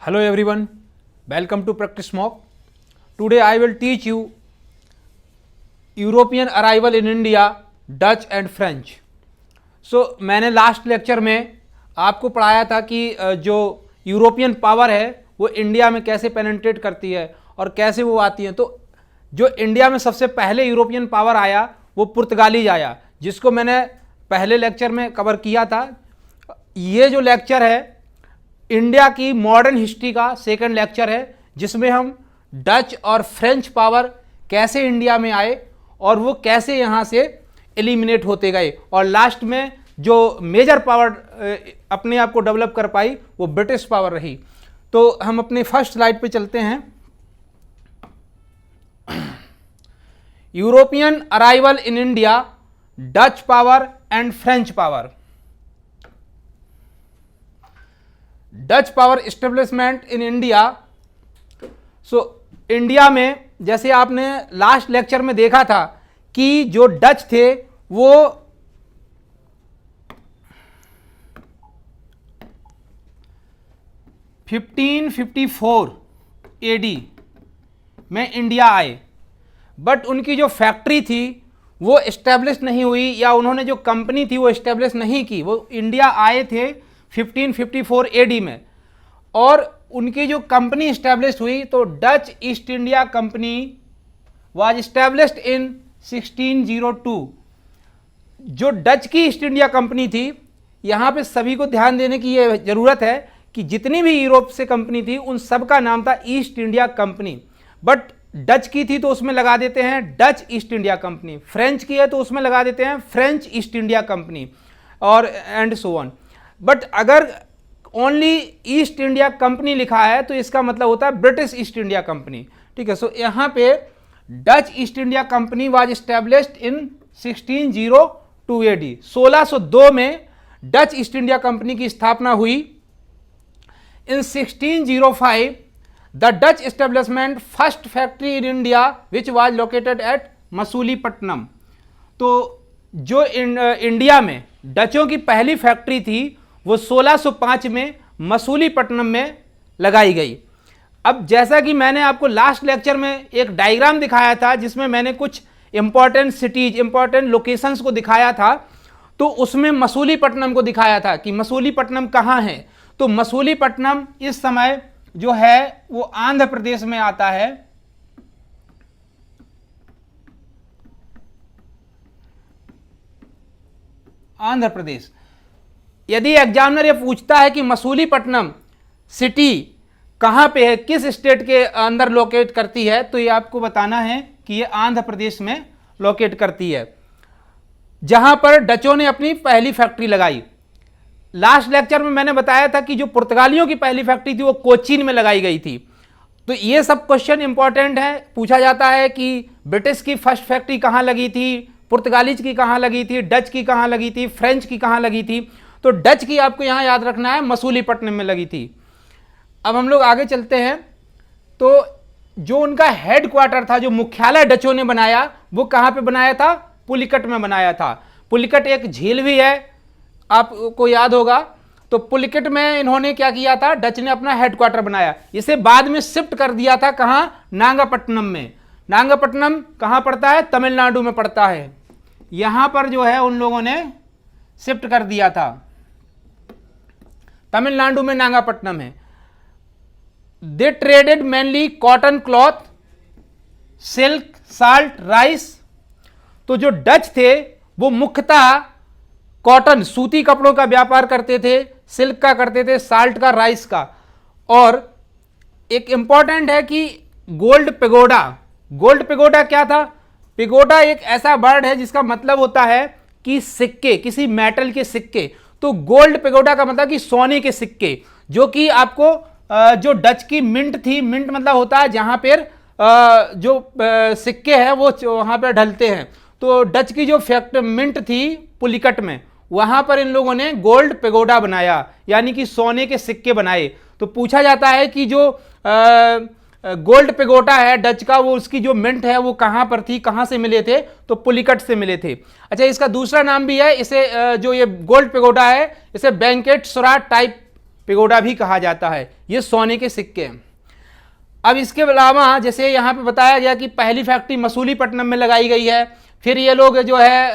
Hello everyone, welcome to Practice Mock. Today I will teach you European arrival in India, Dutch and French. मैंने last lecture में आपको पढ़ाया था कि जो यूरोपियन पावर है वो इंडिया में कैसे पेनिट्रेट करती है और कैसे वो आती है। तो जो इंडिया में सबसे पहले यूरोपियन पावर आया वो पुर्तगालीज आया, जिसको मैंने पहले लेक्चर में कवर किया था। ये जो लेक्चर है इंडिया की मॉडर्न हिस्ट्री का सेकंड लेक्चर है, जिसमें हम डच और फ्रेंच पावर कैसे इंडिया में आए और वो कैसे यहाँ से एलिमिनेट होते गए, और लास्ट में जो मेजर पावर अपने आप को डेवलप कर पाई वो ब्रिटिश पावर रही। तो हम अपने फर्स्ट स्लाइड पे चलते हैं। European arrival in India, Dutch power and French power. Dutch power establishment in India. India में जैसे आपने लास्ट लेक्चर में देखा था कि जो डच थे वो (1554) AD में इंडिया आए, बट उनकी जो फैक्ट्री थी वो एस्टेब्लिश नहीं हुई, या उन्होंने जो कंपनी थी वो एस्टेब्लिश नहीं की। वो इंडिया आए थे 1554 AD में, और उनकी जो कंपनी एस्टेब्लिश हुई तो Dutch east India company was established in 1602। जो डच की ईस्ट इंडिया कंपनी थी, यहाँ पे सभी को ध्यान देने की ये ज़रूरत है कि जितनी भी यूरोप से कंपनी थी उन सब का नाम था east India company, but Dutch की थी तो उसमें लगा देते हैं Dutch east India company, French की है तो उसमें लगा देते हैं फ्रेंच ईस्ट इंडिया कंपनी, और एंड सो ऑन। बट अगर ओनली ईस्ट इंडिया कंपनी लिखा है तो इसका मतलब होता है ब्रिटिश ईस्ट इंडिया कंपनी। ठीक है, सो यहाँ पे Dutch east India company was established in 1602 AD। 1602 में डच ईस्ट इंडिया कंपनी की स्थापना हुई। इन 1605 the Dutch establishment first factory in India which was located at Masulipatnam. तो जो इंडिया में डचों की पहली फैक्ट्री थी वो 1605 में मसूलीपट्टनम में लगाई गई। अब जैसा कि मैंने आपको लास्ट लेक्चर में एक डायग्राम दिखाया था जिसमें मैंने कुछ इंपॉर्टेंट सिटीज, इंपॉर्टेंट लोकेशंस को दिखाया था, तो उसमें मसूलीपट्टनम को दिखाया था कि मसूलीपट्टनम कहाँ है। तो मसूलीपट्टनम इस समय जो है वो आंध्र प्रदेश में आता है। आंध्र प्रदेश। यदि एग्जामिनर ये पूछता है कि मसूलीपट्टनम सिटी कहाँ पे है, किस स्टेट के अंदर लोकेट करती है, तो ये आपको बताना है कि ये आंध्र प्रदेश में लोकेट करती है, जहां पर डचों ने अपनी पहली फैक्ट्री लगाई। लास्ट लेक्चर में मैंने बताया था कि जो पुर्तगालियों की पहली फैक्ट्री थी वो कोचीन में लगाई गई थी। तो ये सब क्वेश्चन इंपॉर्टेंट है, पूछा जाता है कि ब्रिटिश की फर्स्ट फैक्ट्री कहाँ लगी थी, पुर्तगालीज की कहाँ लगी थी, डच की कहाँ लगी थी, फ्रेंच की कहाँ लगी थी। तो डच की आपको यहाँ याद रखना है मसूलीपट्टनम में लगी थी। अब हम लोग आगे चलते हैं। तो जो उनका हेड क्वार्टर था, जो मुख्यालय डचों ने बनाया, वो कहाँ पे बनाया था? पुलिकट में बनाया था। पुलिकट एक झील भी है, आपको याद होगा। तो पुलिकट में इन्होंने क्या किया था, डच ने अपना हेड क्वार्टर बनाया। इसे बाद में शिफ्ट कर दिया था कहाँ? नागापट्टनम में। नागापट्टनम कहाँ पड़ता है? तमिलनाडु में पड़ता है। यहाँ पर जो है उन लोगों ने शिफ्ट कर दिया था, तमिलनाडु में नागापट्टनम है। They traded mainly cotton cloth, silk, salt, rice. तो जो डच थे वो मुख्यतः कॉटन, सूती कपड़ों का व्यापार करते थे, सिल्क का करते थे, साल्ट का, राइस का। और एक इंपॉर्टेंट है कि गोल्ड पेगोडा। गोल्ड पेगोडा क्या था? पेगोडा एक ऐसा वर्ड है जिसका मतलब होता है कि सिक्के, किसी मेटल के सिक्के। तो गोल्ड पेगोडा का मतलब कि सोने के सिक्के, जो कि आपको जो डच की मिंट थी, मिंट मतलब होता है जहां पर जो सिक्के हैं वो वहां पर ढलते हैं। तो डच की जो मिंट थी पुलिकट में, वहां पर इन लोगों ने गोल्ड पेगोडा बनाया, यानी कि सोने के सिक्के बनाए। तो पूछा जाता है कि जो गोल्ड पेगोडा है डच का, वो उसकी जो मिंट है वो कहाँ पर थी, कहाँ से मिले थे? तो पुलिकट से मिले थे। अच्छा, इसका दूसरा नाम भी है, इसे जो ये गोल्ड पेगोडा है इसे बैंकेट सुरा टाइप पेगोडा भी कहा जाता है। ये सोने के सिक्के हैं। अब इसके अलावा जैसे यहाँ पे बताया गया कि पहली फैक्ट्री मसूलीपट्टनम में लगाई गई है, फिर ये लोग जो है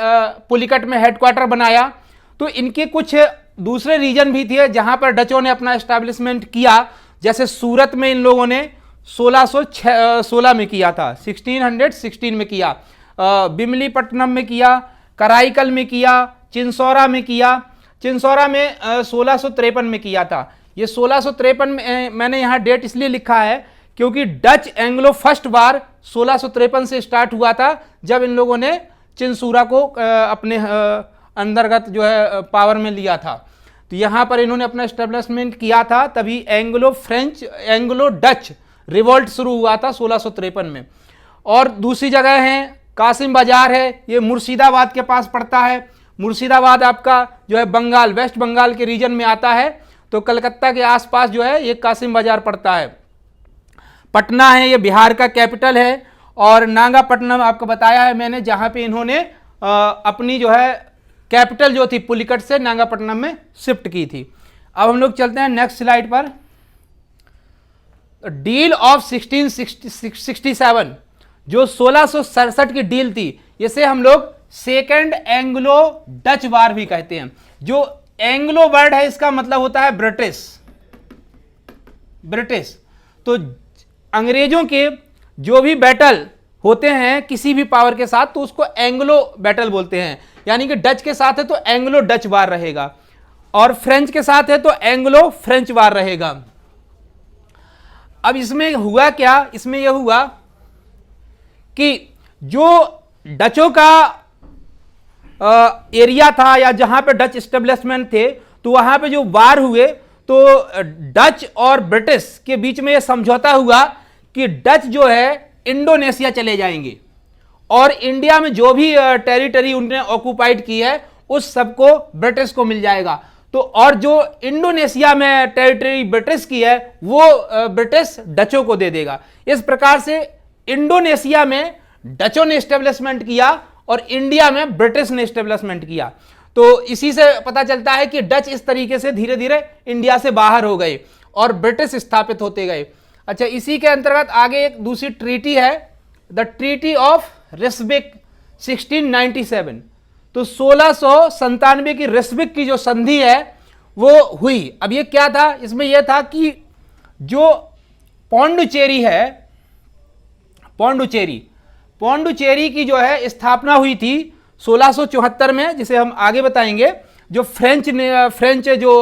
पुलिकट में हेडक्वार्टर बनाया। तो इनके कुछ दूसरे रीजन भी थे जहाँ पर डचों ने अपना एस्टैब्लिशमेंट किया। जैसे सूरत में इन लोगों ने 1616 में किया था, 1616 में किया, बिमलीपट्टनम में किया, कराईकल में किया, चिंसौरा में किया। चिंसौरा में 1653 में किया था। ये 1653 में मैंने यहाँ डेट इसलिए लिखा है क्योंकि डच एंग्लो फर्स्ट वार 1653 से स्टार्ट हुआ था, जब इन लोगों ने चिंसूरा को अपने अंतर्गत जो है पावर में लिया था। तो यहाँ पर इन्होंने अपना एस्टेब्लिशमेंट किया था, तभी Anglo French Anglo Dutch revolt शुरू हुआ था 1653 में। और दूसरी जगह है कासिम बाजार है, ये मुर्शिदाबाद के पास पड़ता है। मुर्शिदाबाद आपका जो है बंगाल, वेस्ट बंगाल के रीजन में आता है, तो कलकत्ता के आसपास जो है ये कासिम बाजार पड़ता है। पटना है, ये बिहार का कैपिटल है। और नागापट्टनम आपको बताया है मैंने, जहाँ पे इन्होंने अपनी जो है कैपिटल जो थी पुलिकट से नागापट्टनम में शिफ्ट की थी। अब हम लोग चलते हैं नेक्स्ट स्लाइड पर। डील ऑफ 1667, जो 1667 की डील थी, इसे हम लोग सेकेंड एंग्लो डच वार भी कहते हैं। जो एंग्लो वर्ड है इसका मतलब होता है ब्रिटिश। ब्रिटिश तो अंग्रेजों के जो भी बैटल होते हैं किसी भी पावर के साथ, तो उसको एंग्लो बैटल बोलते हैं। यानी कि डच के साथ है तो एंग्लो डच वार रहेगा, और फ्रेंच के साथ है तो एंग्लो फ्रेंच वार रहेगा। अब इसमें हुआ क्या, इसमें यह हुआ कि जो डचों का एरिया था या जहां पे डच एस्टेब्लिशमेंट थे, तो वहां पे जो वार हुए तो डच और ब्रिटिश के बीच में यह समझौता हुआ कि डच जो है इंडोनेशिया चले जाएंगे और इंडिया में जो भी टेरिटरी उन्होंने ऑक्युपाइड की है उस सबको ब्रिटिश को मिल जाएगा। तो और जो इंडोनेशिया में टेरिटरी ब्रिटिश की है वो ब्रिटिश डचों को दे देगा। इस प्रकार से इंडोनेशिया में डचों ने एस्टेब्लिशमेंट किया और इंडिया में ब्रिटिश ने एस्टेब्लिशमेंट किया। तो इसी से पता चलता है कि डच इस तरीके से धीरे धीरे इंडिया से बाहर हो गए और ब्रिटिश स्थापित होते गए। अच्छा, इसी के अंतर्गत आगे एक दूसरी ट्रीटी है, द ट्रीटी ऑफ रिस्बिक 1697। तो 1697 की रिस्बिक की जो संधि है वो हुई। अब ये क्या था, इसमें यह था कि जो पौंडुचेरी है, पौंडुचेरी की जो है स्थापना हुई थी 1674 में, जिसे हम आगे बताएंगे। जो फ्रेंच जो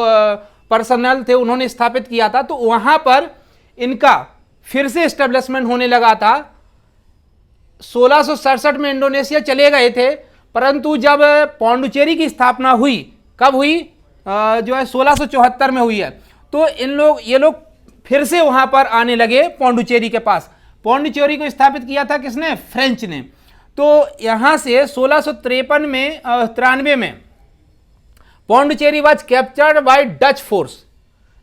पर्सनल थे उन्होंने स्थापित किया था, तो वहां पर इनका फिर से एस्टेब्लिशमेंट होने लगा था। 1667 में इंडोनेशिया चले गए थे, परंतु जब पौंडुचेरी की स्थापना हुई, कब हुई, जो है 1674 में हुई है, तो ये लोग फिर से वहां पर आने लगे पौंडुचेरी के पास। पौंडुचेरी को स्थापित किया था किसने, फ्रेंच ने। तो यहां से 1653 में Pondicherry was captured by Dutch force.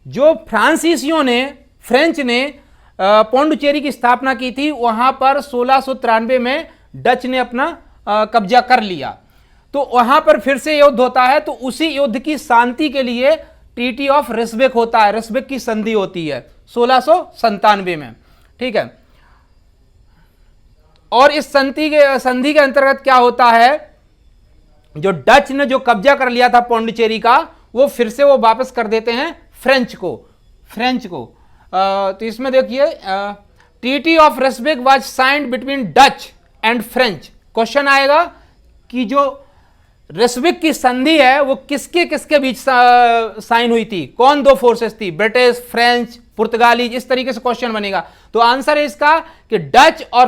जो फ्रांसीसियों ने, फ्रेंच ने पौंडुचेरी की स्थापना की थी, वहां पर 1693 में डच ने अपना कब्जा कर लिया। तो वहां पर फिर से युद्ध होता है, तो उसी युद्ध की शांति के लिए ट्रीटी ऑफ रिस्बिक होता है, रिस्बिक की संधि होती है 1697 में। ठीक है, और इस संधि के अंतर्गत क्या होता है, जो डच ने जो कब्जा कर लिया था पौंडुचेरी का, वो फिर से वो वापस कर देते हैं फ्रेंच को। तो इसमें देखिए, treaty of Ryswick was signed between Dutch and French. Question आएगा कि जो रिस्बिक की संधि है वो किसके बीच साइन हुई थी, कौन दो फोर्सेस थी, ब्रिटिश, फ्रेंच, पुर्तगाली, इस तरीके से क्वेश्चन बनेगा। तो आंसर है इसका कि डच और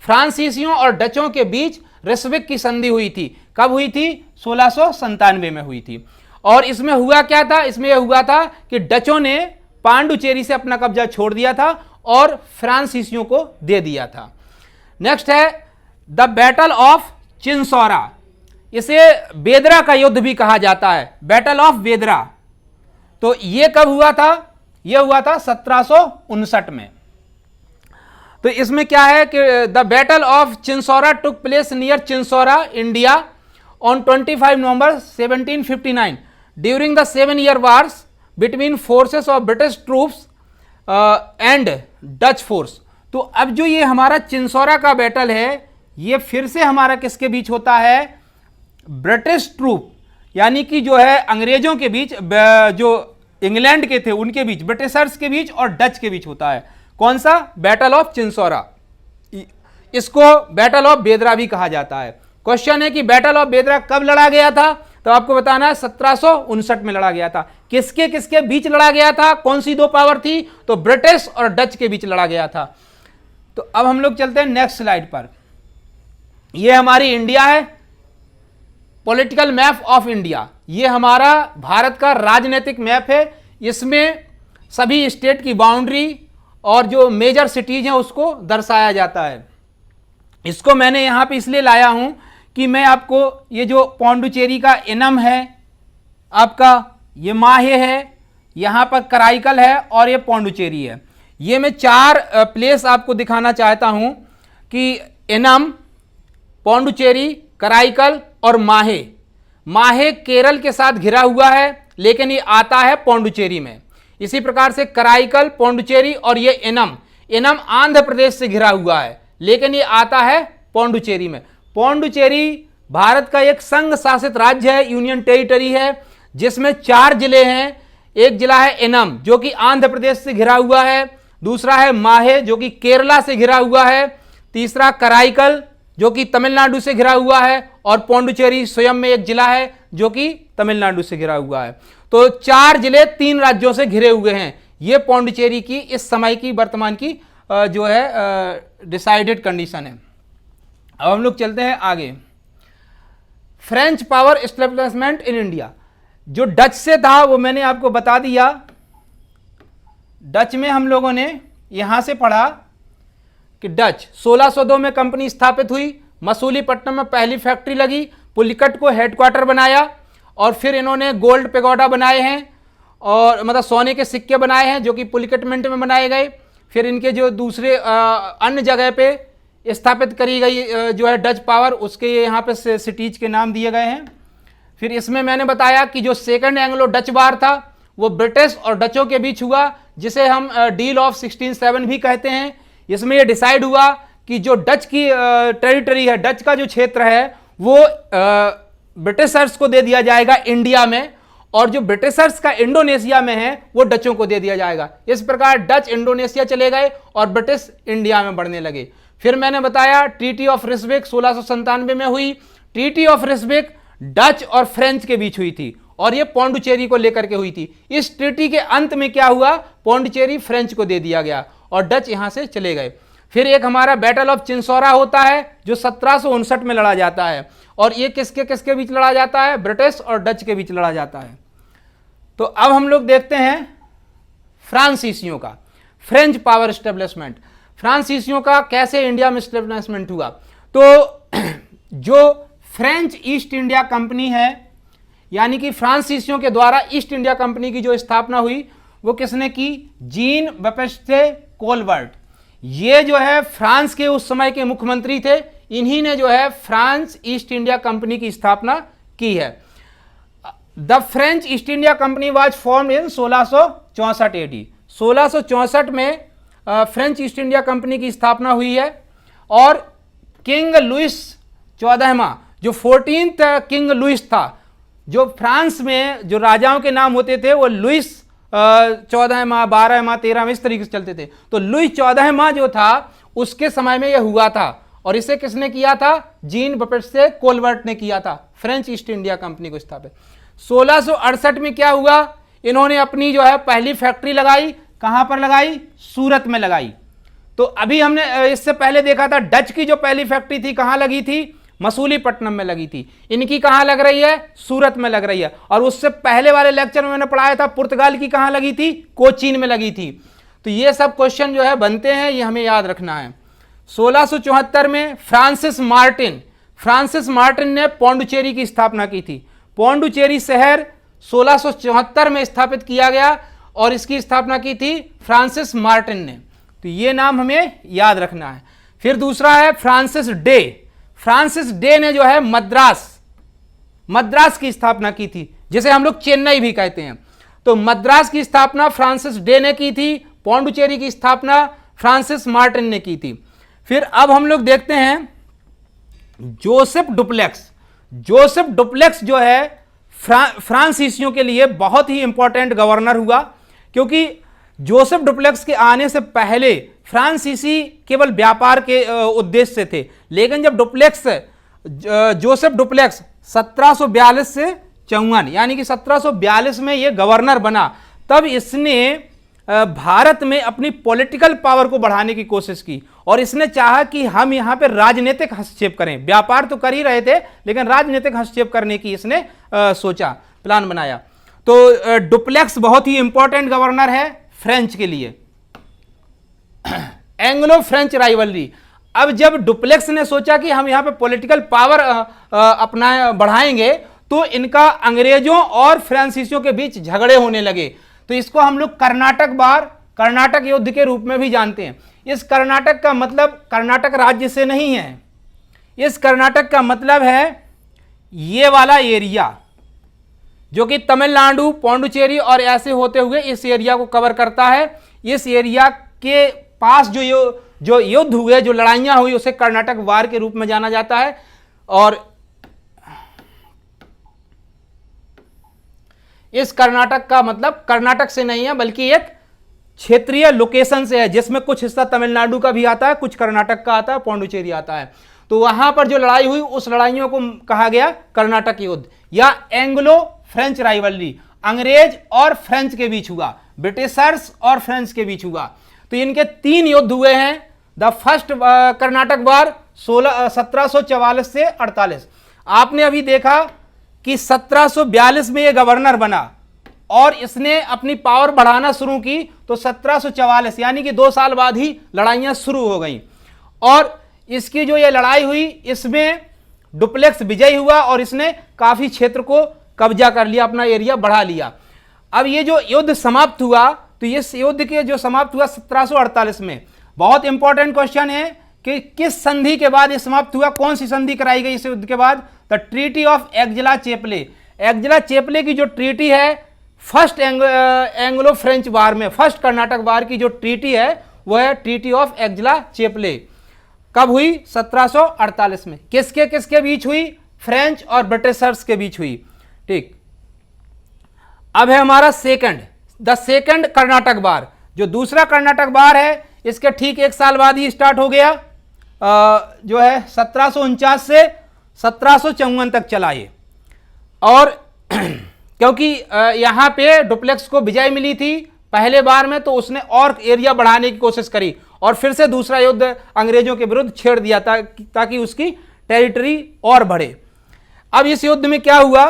फ्रांसीसियों और डचों के बीच रिस्बिक की संधि हुई थी। कब हुई थी, 1697 में हुई थी। और इसमें हुआ क्या था, इसमें यह हुआ था कि डचों ने पांडुचेरी से अपना कब्जा छोड़ दिया था और फ्रांसीसियों को दे दिया था। नेक्स्ट है द बैटल ऑफ चिंसौरा। इसे बेदरा का युद्ध भी कहा जाता है, बैटल ऑफ बेदरा। तो यह कब हुआ था, यह हुआ था 1759 में। तो इसमें क्या है कि the battle of Chinsurah took place near Chinsurah, India on 25 November 1759 during the 7 year wars between forces of British troops and Dutch force. तो अब जो ये हमारा चिंसौरा का बैटल है, ये फिर से हमारा किसके बीच होता है? ब्रिटिश ट्रूप यानी कि जो है अंग्रेजों के बीच, जो इंग्लैंड के थे उनके बीच, ब्रिटिशर्स के बीच और डच के बीच होता है। कौन सा? Battle of Chinsurah. इसको बैटल ऑफ बेदरा भी कहा जाता है। क्वेश्चन है कि बैटल ऑफ बेदरा कब लड़ा गया था? तो आपको बताना है 1759 में लड़ा गया था। किसके किसके बीच लड़ा गया था? कौन सी दो पावर थी? तो ब्रिटिश और डच के बीच लड़ा गया था। तो अब हम लोग चलते हैं नेक्स्ट स्लाइड पर। यह हमारी इंडिया है, पॉलिटिकल मैप ऑफ इंडिया। यह हमारा भारत का राजनीतिक मैप है। इसमें सभी स्टेट की बाउंड्री और जो मेजर सिटीज हैं उसको दर्शाया जाता है। इसको मैंने यहां पे इसलिए लाया हूं कि मैं आपको ये जो पौंडुचेरी का एनम है, आपका ये माहे है, यहां पर कराईकल है और ये पौंडुचेरी है। ये मैं 4 प्लेस आपको दिखाना चाहता हूं कि एनम, पौंडुचेरी, कराईकल और माहे। माहे केरल के साथ घिरा हुआ है लेकिन ये आता है पौंडुचेरी में। इसी प्रकार से कराईकल, पौंडुचेरी और ये एनम, एनम आंध्र प्रदेश से घिरा हुआ है लेकिन ये आता है पौंडुचेरी में। पौंडुचेरी भारत का एक संघ शासित राज्य है, यूनियन टेरिटरी है, जिसमें 4 जिले हैं। एक जिला है एनम जो कि आंध्र प्रदेश से घिरा हुआ है, दूसरा है माहे जो कि केरला से घिरा हुआ है, तीसरा कराईकल जो कि तमिलनाडु से घिरा हुआ है और पौंडुचेरी स्वयं में एक जिला है जो कि तमिलनाडु से घिरा हुआ है। तो 4 जिले 3 राज्यों से घिरे हुए हैं। ये पौंडुचेरी की इस समय की वर्तमान की जो है डिसाइडेड कंडीशन है। अब हम लोग चलते हैं आगे। French power establishment in India. जो डच से था वो मैंने आपको बता दिया। डच में हम लोगों ने यहां से पढ़ा कि डच 1602 में कंपनी स्थापित हुई, मसूलीपट्टनम में पहली फैक्ट्री लगी, पुलिकट को हेडक्वार्टर बनाया और फिर इन्होंने गोल्ड पेगोडा बनाए हैं और मतलब सोने के सिक्के बनाए हैं जो कि पुलिकट मिंट में बनाए गए। फिर इनके जो दूसरे अन्य जगह पे स्थापित करी गई जो है डच पावर, उसके यहाँ पे सिटीज के नाम दिए गए हैं। फिर इसमें मैंने बताया कि जो सेकंड एंग्लो डच वार था वो ब्रिटिश और डचों के बीच हुआ, जिसे हम डील ऑफ 1607 भी कहते हैं। इसमें यह डिसाइड हुआ कि जो डच की टेरिटरी है, डच का जो क्षेत्र है वो ब्रिटिशर्स को दे दिया जाएगा इंडिया में, और जो ब्रिटिशर्स का इंडोनेशिया में है वो डचों को दे दिया जाएगा। इस प्रकार डच इंडोनेशिया चले गए और ब्रिटिश इंडिया में बढ़ने लगे। फिर मैंने बताया ट्रीटी ऑफ रिस्विक 1697 में हुई। ट्रीटी ऑफ रिस्विक डच और फ्रेंच के बीच हुई थी और ये पौंडुचेरी को लेकर के हुई थी। इस ट्रीटी के अंत में क्या हुआ? पौंडुचेरी फ्रेंच को दे दिया गया और डच यहां से चले गए। फिर एक हमारा बैटल ऑफ चिंसौरा होता है जो 1759 में लड़ा जाता है, और ये किसके किसके बीच लड़ा जाता है? ब्रिटिश और डच के बीच लड़ा जाता है। तो अब हम लोग देखते हैं फ्रांसीसियों का, फ्रेंच पावर एस्टेब्लिशमेंट। फ्रांसीसियों का कैसे इंडिया में एस्टेब्लिशमेंट हुआ? तो जो फ्रेंच ईस्ट इंडिया कंपनी है, यानी कि फ्रांसीसियों के द्वारा ईस्ट इंडिया कंपनी की जो स्थापना हुई वो किसने की? Gene Baptiste Colbert. ये जो है फ्रांस के उस समय के मुख्यमंत्री थे। इन्हीं ने जो है फ्रांस ईस्ट इंडिया कंपनी की स्थापना की है। The French East India company was formed in 1664 AD. 1664 में फ्रेंच ईस्ट इंडिया कंपनी की स्थापना हुई है और किंग लुइस 14वां, जो 14th किंग लुइस था, जो फ्रांस में जो राजाओं के नाम होते थे वो लुइस 14वां, 12वां, 13वां इस तरीके से चलते थे। तो लुइस 14वां जो था उसके समय में यह हुआ था और इसे किसने किया था? जीन बैप्टिस्टे कोलबर्ट ने किया था, फ्रेंच ईस्ट इंडिया कंपनी को स्थापित। 1668 में क्या हुआ? इन्होंने अपनी जो है पहली फैक्ट्री लगाई। कहां पर लगाई? सूरत में लगाई। तो अभी हमने इससे पहले देखा था डच की जो पहली फैक्ट्री थी कहां लगी थी? मसूलीपट्टनम में लगी थी। इनकी कहां लग रही है? सूरत में लग रही है। और उससे पहले वाले लेक्चर में मैंने पढ़ाया था पुर्तगाल की कहां लगी थी? कोचीन में लगी थी। तो ये सब क्वेश्चन जो है बनते हैं, ये हमें याद रखना है। 1674 में फ्रांसिस मार्टिन ने पौंडुचेरी की स्थापना की थी। पौंडुचेरी शहर 1674 में स्थापित किया गया और इसकी स्थापना की थी फ्रांसिस मार्टिन ने। तो ये नाम हमें याद रखना है। फिर दूसरा है फ्रांसिस डे ने जो है मद्रास की स्थापना की थी, जिसे हम लोग चेन्नई भी कहते हैं। तो मद्रास की स्थापना फ्रांसिस डे ने की थी, पौंडुचेरी की स्थापना फ्रांसिस मार्टिन ने की थी। फिर अब हम लोग देखते हैं जोसेफ डुप्लेक्स। जोसेफ डुप्लेक्स जो है फ्रांसीसियों के लिए बहुत ही इंपॉर्टेंट गवर्नर हुआ, क्योंकि जोसेफ डुप्लेक्स के आने से पहले फ्रांसीसी केवल व्यापार के उद्देश्य से थे, लेकिन जब जोसेफ डुप्लेक्स 1742 से 54 यानी कि 1742 में ये गवर्नर बना, तब इसने भारत में अपनी पॉलिटिकल पावर को बढ़ाने की कोशिश की और इसने चाहा कि हम यहां पर राजनीतिक हस्तक्षेप करें। व्यापार तो कर ही रहे थे, लेकिन राजनीतिक हस्तक्षेप करने की इसने सोचा, प्लान बनाया। तो डुप्लेक्स बहुत ही इंपॉर्टेंट गवर्नर है फ्रेंच के लिए। Anglo French rivalry. अब जब डुप्लेक्स ने सोचा कि हम यहां पे पॉलिटिकल पावर अपना बढ़ाएंगे, तो इनका अंग्रेजों और फ्रांसीसियों के बीच झगड़े होने लगे। तो इसको हम लोग कर्नाटक युद्ध के रूप में भी जानते हैं। इस कर्नाटक का मतलब कर्नाटक राज्य से नहीं है, इस कर्नाटक का मतलब है ये वाला एरिया जो कि तमिलनाडु, पौंडुचेरी और ऐसे होते हुए इस एरिया को कवर करता है। इस एरिया के पास जो युद्ध हुए, जो लड़ाइयां हुई, उसे कर्नाटक वार के रूप में जाना जाता है। और इस कर्नाटक का मतलब कर्नाटक से नहीं है, बल्कि एक क्षेत्रीय लोकेशन से है, जिसमें कुछ हिस्सा तमिलनाडु का भी आता है, कुछ कर्नाटक का आता है, पौंडुचेरी आता है। तो वहां पर जो लड़ाई हुई, उस लड़ाइयों को कहा गया कर्नाटक युद्ध या एंग्लो फ्रेंच राइवलरी। अंग्रेज और फ्रेंच के बीच हुआ, ब्रिटिशर्स और फ्रेंच के बीच हुआ। तो इनके 3 युद्ध हुए हैं। द फर्स्ट कर्नाटक वार 1744 से 48। आपने अभी देखा कि 1742 में यह गवर्नर बना और इसने अपनी पावर बढ़ाना शुरू की, तो 1744 यानी कि 2 साल बाद ही लड़ाइयां शुरू हो गई। और इसकी जो ये लड़ाई हुई, इसमें डुप्लेक्स विजयी हुआ और इसने काफी क्षेत्र को कब्जा कर लिया, अपना एरिया बढ़ा लिया। अब ये जो युद्ध समाप्त हुआ, तो इस युद्ध के जो समाप्त हुआ 1748 में, बहुत इंपॉर्टेंट क्वेश्चन है कि किस संधि के बाद ये समाप्त हुआ, कौन सी संधि कराई गई इस युद्ध के बाद? The treaty of Aix la Chapelle. Aix la Chapelle की जो ट्रीटी है, फर्स्ट एंग्लो फ्रेंच वार में, फर्स्ट कर्नाटक वार की जो ट्रीटी है, वह है ट्रीटी ऑफ एग्जला-चैपले। कब हुई? 1748 में। किसके किसके बीच हुई? फ्रेंच और ब्रिटिशर्स के बीच हुई। ठीक, अब है हमारा द सेकंड कर्नाटक वार। जो दूसरा कर्नाटक वार है, इसके ठीक 1 साल बाद ही स्टार्ट हो गया, जो है 1749 से 1754 तक चला ये। और क्योंकि यहां पे डुप्लेक्स को विजय मिली थी पहले बार में, तो उसने और एरिया बढ़ाने की कोशिश करी और फिर से दूसरा युद्ध अंग्रेजों के विरुद्ध छेड़ दिया ताकि उसकी टेरिटरी और बढ़े। अब इस युद्ध में क्या हुआ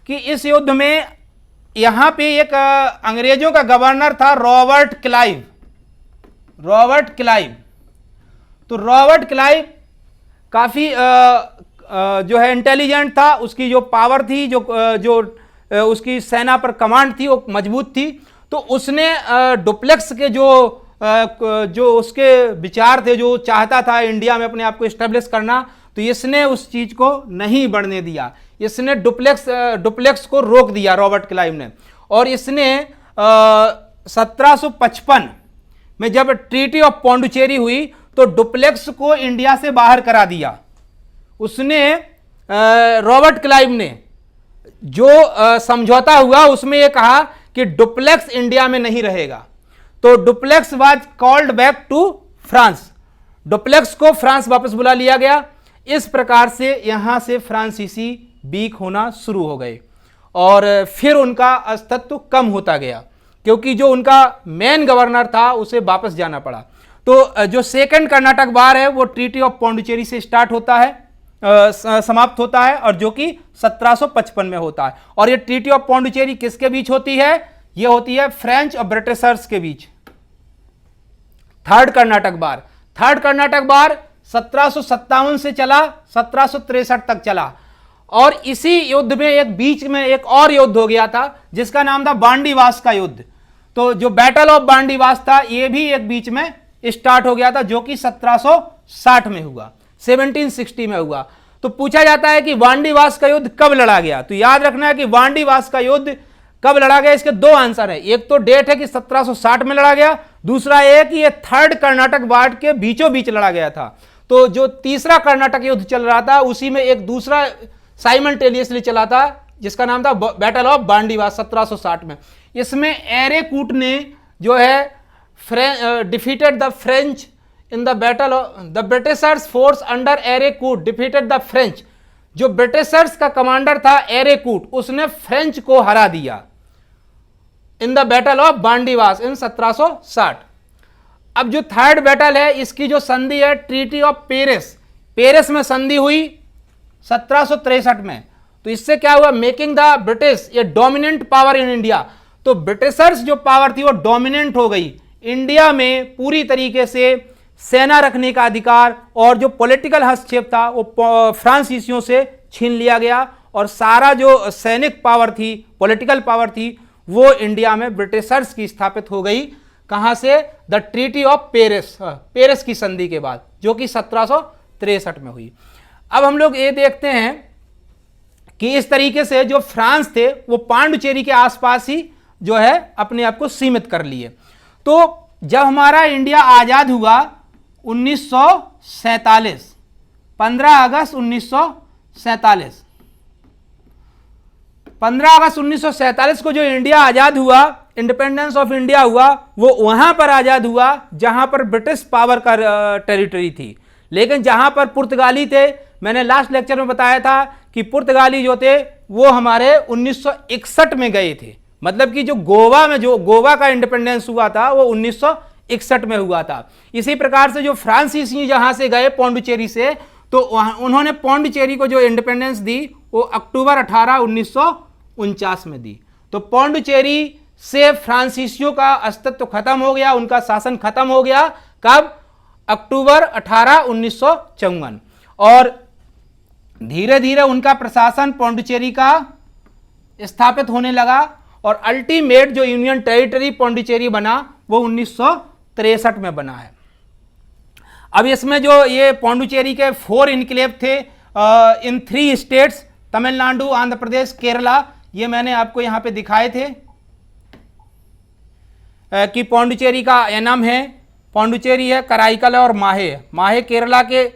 कि इस युद्ध में यहां पे एक अंग्रेजों का गवर्नर था रॉबर्ट क्लाइव। तो रॉबर्ट क्लाइव काफी जो है इंटेलिजेंट था, उसकी जो पावर थी, जो उसकी सेना पर कमांड थी, वो मजबूत थी। तो उसने डुप्लेक्स के जो उसके विचार थे, जो चाहता था इंडिया में अपने आप को एस्टेब्लिश करना, तो इसने उस चीज को नहीं बढ़ने दिया। इसने डुप्लेक्स को रोक दिया, रॉबर्ट क्लाइव ने। और इसने 1755 में जब ट्रीटी ऑफ पौंडुचेरी हुई, तो डुप्लेक्स को इंडिया से बाहर करा दिया। उसने रॉबर्ट क्लाइव ने जो समझौता हुआ, उसमें यह कहा कि डुप्लेक्स इंडिया में नहीं रहेगा। तो Dupleix was called back to France. Dupleix को फ्रांस वापस बुला लिया गया। इस प्रकार से यहां से फ्रांसीसी वीक होना शुरू हो गए और फिर उनका अस्तित्व कम होता गया, क्योंकि जो उनका मेन गवर्नर था उसे वापस जाना पड़ा। तो जो सेकंड कर्नाटक वार है, वो ट्रीटी ऑफ पौंडुचेरी से स्टार्ट होता है, समाप्त होता है, और जो कि 1755 में होता है। और ये ट्रीटी ऑफ पौंडुचेरी किसके बीच होती है? ये होती है फ्रेंच और ब्रिटिशर्स के बीच। थर्ड कर्नाटक वार 1757 से चला, 1763 तक चला। और इसी युद्ध में एक बीच में एक और युद्ध हो गया था, जिसका नाम था बांडीवास का युद्ध। तो जो बैटल ऑफ बांडीवास था, ये भी एक बीच में स्टार्ट हो गया था, जो कि 1760 में हुआ, 1760 में हुआ। तो पूछा जाता है कि बांडीवास का युद्ध कब लड़ा गया? तो याद रखना है कि बांडीवास का युद्ध कब लड़ा गया, इसके दो आंसर है। एक तो डेट है कि 1760 में लड़ा गया, दूसरा है कि ये थर्ड कर्नाटक वार के बीचों बीच लड़ा गया था। तो जो तीसरा कर्नाटक युद्ध चल रहा था उसी में एक दूसरा साइमल्टेनियसली चला था जिसका नाम था बैटल ऑफ बांडीवास 1760 में। इसमें एरेकूट ने जो है defeated the French in the battle of the Britishers force under Eyre Coote defeated the French. जो ब्रिटिशर्स का कमांडर था एरेकूट, उसने फ्रेंच को हरा दिया in the battle of Wandiwash in 1760। अब जो थर्ड बैटल है इसकी जो संधि है ट्रीटी ऑफ पेरिस, पेरिस में संधि हुई 1763 में। तो इससे क्या हुआ, making the British A dominant power in India. तो ब्रिटिशर्स जो पावर थी वो डोमिनेंट हो गई इंडिया में, पूरी तरीके से सेना रखने का अधिकार और जो पॉलिटिकल हस्तक्षेप था वो फ्रांसीसियों से छीन लिया गया और सारा जो सैनिक पावर थी, पॉलिटिकल पावर थी, वो इंडिया में ब्रिटिशर्स की स्थापित हो गई। कहां से, the treaty of Paris, Paris की संधि के बाद, जो कि 1763 में हुई। अब हम लोग ये देखते हैं कि इस तरीके से जो फ्रांस थे वो पांडुचेरी के आसपास ही जो है अपने आप को सीमित कर लिए। तो जब हमारा इंडिया आजाद हुआ 1947, 15 अगस्त 1947, 15 अगस्त 1947 को जो इंडिया आजाद हुआ, इंडिपेंडेंस ऑफ इंडिया हुआ, वो वहां पर आजाद हुआ जहां पर ब्रिटिश पावर का टेरिटरी थी। लेकिन जहां पर पुर्तगाली थे, मैंने लास्ट लेक्चर में बताया था कि पुर्तगाली जो थे वो हमारे 1961 में गए थे। मतलब कि जो गोवा का इंडिपेंडेंस हुआ था वो 1961 में हुआ था। इसी प्रकार से जो फ्रांसीसी जहां से गए पौंडुचेरी से, तो उन्होंने पौंडुचेरी को जो इंडिपेंडेंस दी वो अक्टूबर 18, 1949 में दी। तो पौंडुचेरी से फ्रांसीसियों का अस्तित्व खत्म हो गया, उनका शासन खत्म हो गया। कब, अक्टूबर 18, 1954। और धीरे धीरे उनका प्रशासन पौंडुचेरी का स्थापित होने लगा और अल्टीमेट जो यूनियन टेरिटरी पौंडुचेरी बना वो 1963 में बना है। अब इसमें जो ये पौंडुचेरी के 4 इनक्लेव थे इन 3 स्टेट्स, तमिलनाडु, आंध्र प्रदेश, केरला, ये मैंने आपको यहां पे दिखाए थे कि पौंडुचेरी का एनम है, पौंडुचेरी है, कराईकल और माहे है। माहे केरला के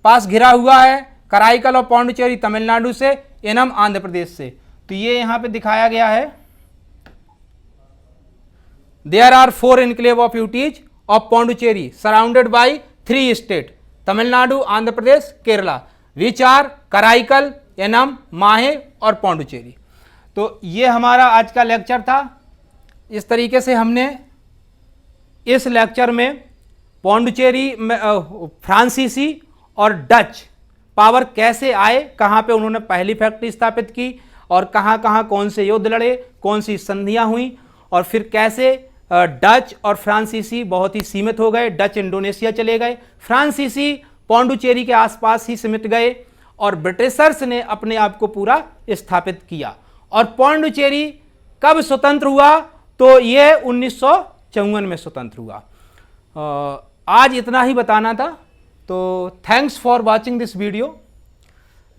पास घिरा हुआ है, कराईकल और पौंडुचेरी तमिलनाडु से, एनम आंध्र प्रदेश से। तो ये यहां पे दिखाया गया है, there are 4 enclave of UTs of Puducherry surrounded by 3 state, Tamil Nadu, Andhra Pradesh, Kerala, which are Karaikal, Yanam, Mahe और पौंडुचेरी। तो ये हमारा आज का लेक्चर था। इस तरीके से हमने इस लेक्चर में पौंडुचेरी में फ्रांसीसी और डच पावर कैसे आए, कहाँ पे उन्होंने पहली फैक्ट्री स्थापित की और कहाँ कहाँ कौन से युद्ध लड़े, कौन सी संधियाँ हुई, और फिर कैसे डच और फ्रांसीसी बहुत ही सीमित हो गए। डच इंडोनेशिया चले गए, फ्रांसीसी पौंडुचेरी के आसपास ही सिमट गए और ब्रिटिशर्स ने अपने आप को पूरा स्थापित किया। और पौंडुचेरी कब स्वतंत्र हुआ, तो यह 1954 में स्वतंत्र हुआ। आज इतना ही बताना था। तो thanks for watching this video.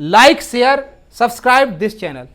Like, share, subscribe this channel.